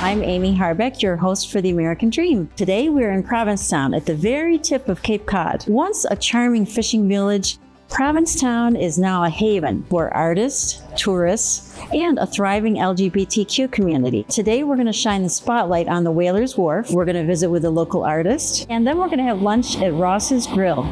I'm Amy Harbeck, your host for The American Dream. Today we're in Provincetown at the very tip of Cape Cod. Once a charming fishing village, Provincetown is now a haven for artists, tourists, and a thriving LGBTQ community. Today we're going to shine the spotlight on the Whalers Wharf. We're going to visit with a local artist, and then we're going to have lunch at Ross's Grill.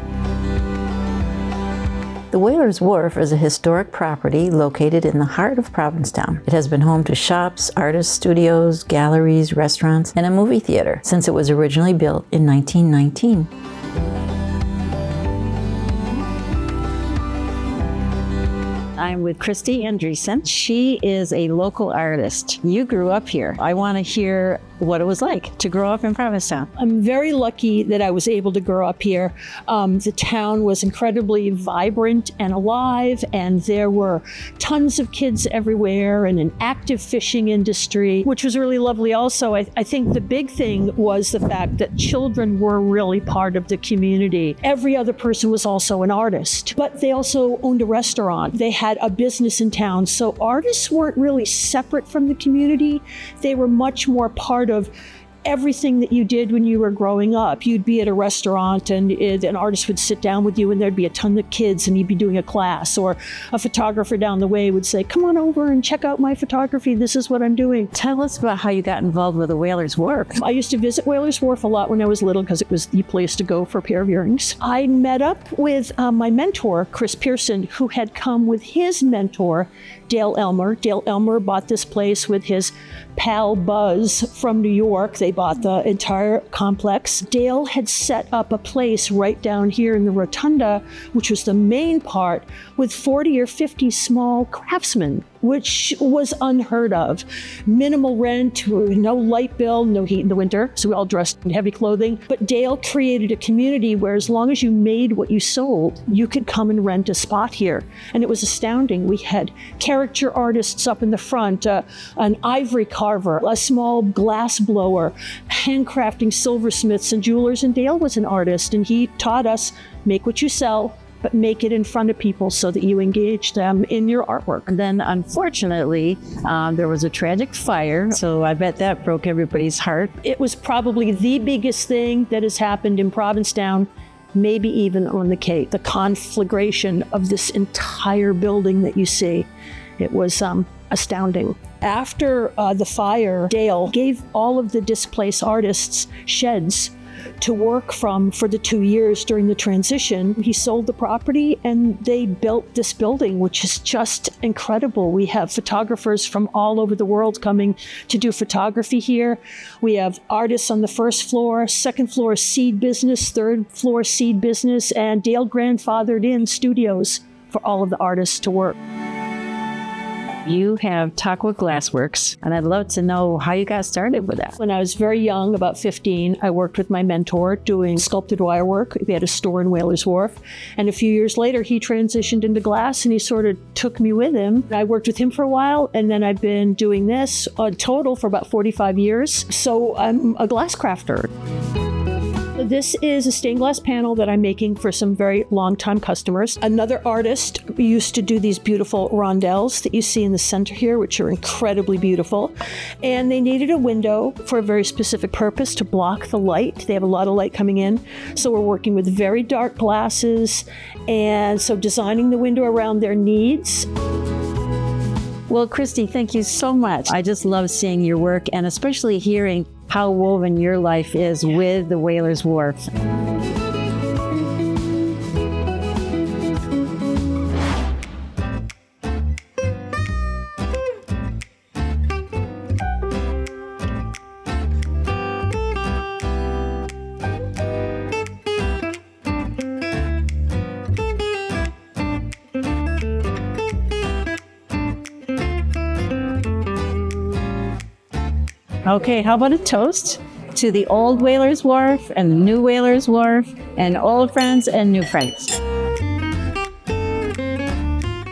The Whalers Wharf is a historic property located in the heart of Provincetown. It has been home to shops, artist studios, galleries, restaurants, and a movie theater since it was originally built in 1919. I'm with Christie Andresen. She is a local artist. You grew up here. I want to hear what it was like to grow up in Provincetown. I'm very lucky that I was able to grow up here. The town was incredibly vibrant and alive, and there were tons of kids everywhere and an active fishing industry, which was really lovely also. I think the big thing was the fact that children were really part of the community. Every other person was also an artist, but they also owned a restaurant. They had a business in town, so artists weren't really separate from the community. They were much more part of everything that you did when you were growing up. You'd be at a restaurant and an artist would sit down with you and there'd be a ton of kids and you'd be doing a class, or a photographer down the way would say, come on over and check out my photography. This is what I'm doing. Tell us about how you got involved with the Whalers Wharf. I used to visit Whalers Wharf a lot when I was little because it was the place to go for a pair of earrings. I met up with my mentor, Chris Pearson, who had come with his mentor, Dale Elmer. Dale Elmer bought this place with his pal Buzz from New York. They bought the entire complex. Dale had set up a place right down here in the rotunda, which was the main part, with 40 or 50 small craftsmen, which was unheard of. Minimal rent, no light bill, no heat in the winter, so we all dressed in heavy clothing. But Dale created a community where as long as you made what you sold, you could come and rent a spot here. And it was astounding. We had caricature artists up in the front, an ivory carver, a small glass blower, handcrafting silversmiths and jewelers, and Dale was an artist, and he taught us, make what you sell, but make it in front of people so that you engage them in your artwork. And then, unfortunately, there was a tragic fire, so I bet that broke everybody's heart. It was probably the biggest thing that has happened in Provincetown, maybe even on the Cape. The conflagration of this entire building that you see, it was astounding. After the fire, Dale gave all of the displaced artists sheds to work from for the 2 years during the transition. He sold the property and they built this building, which is just incredible. We have photographers from all over the world coming to do photography here. We have artists on the first floor, second floor seed business, third floor seed business, and Dale grandfathered in studios for all of the artists to work. You have Taco Glassworks, and I'd love to know how you got started with that. When I was very young, about 15, I worked with my mentor doing sculpted wire work. We had a store in Whalers Wharf. And a few years later, he transitioned into glass and he sort of took me with him. I worked with him for a while, and then I've been doing this in total for about 45 years. So I'm a glass crafter. This is a stained glass panel that I'm making for some very long-time customers. Another artist used to do these beautiful rondelles that you see in the center here, which are incredibly beautiful. And they needed a window for a very specific purpose to block the light. They have a lot of light coming in. So we're working with very dark glasses, and so designing the window around their needs. Well, Christie, thank you so much. I just love seeing your work and especially hearing how woven your life is with the Whalers Wharf. Okay, how about a toast to the old Whalers Wharf and the new Whalers Wharf and old friends and new friends.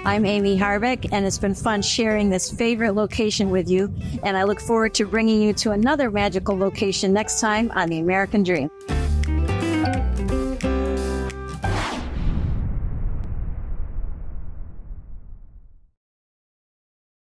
I'm Amy Harbeck, and it's been fun sharing this favorite location with you, and I look forward to bringing you to another magical location next time on The American Dream.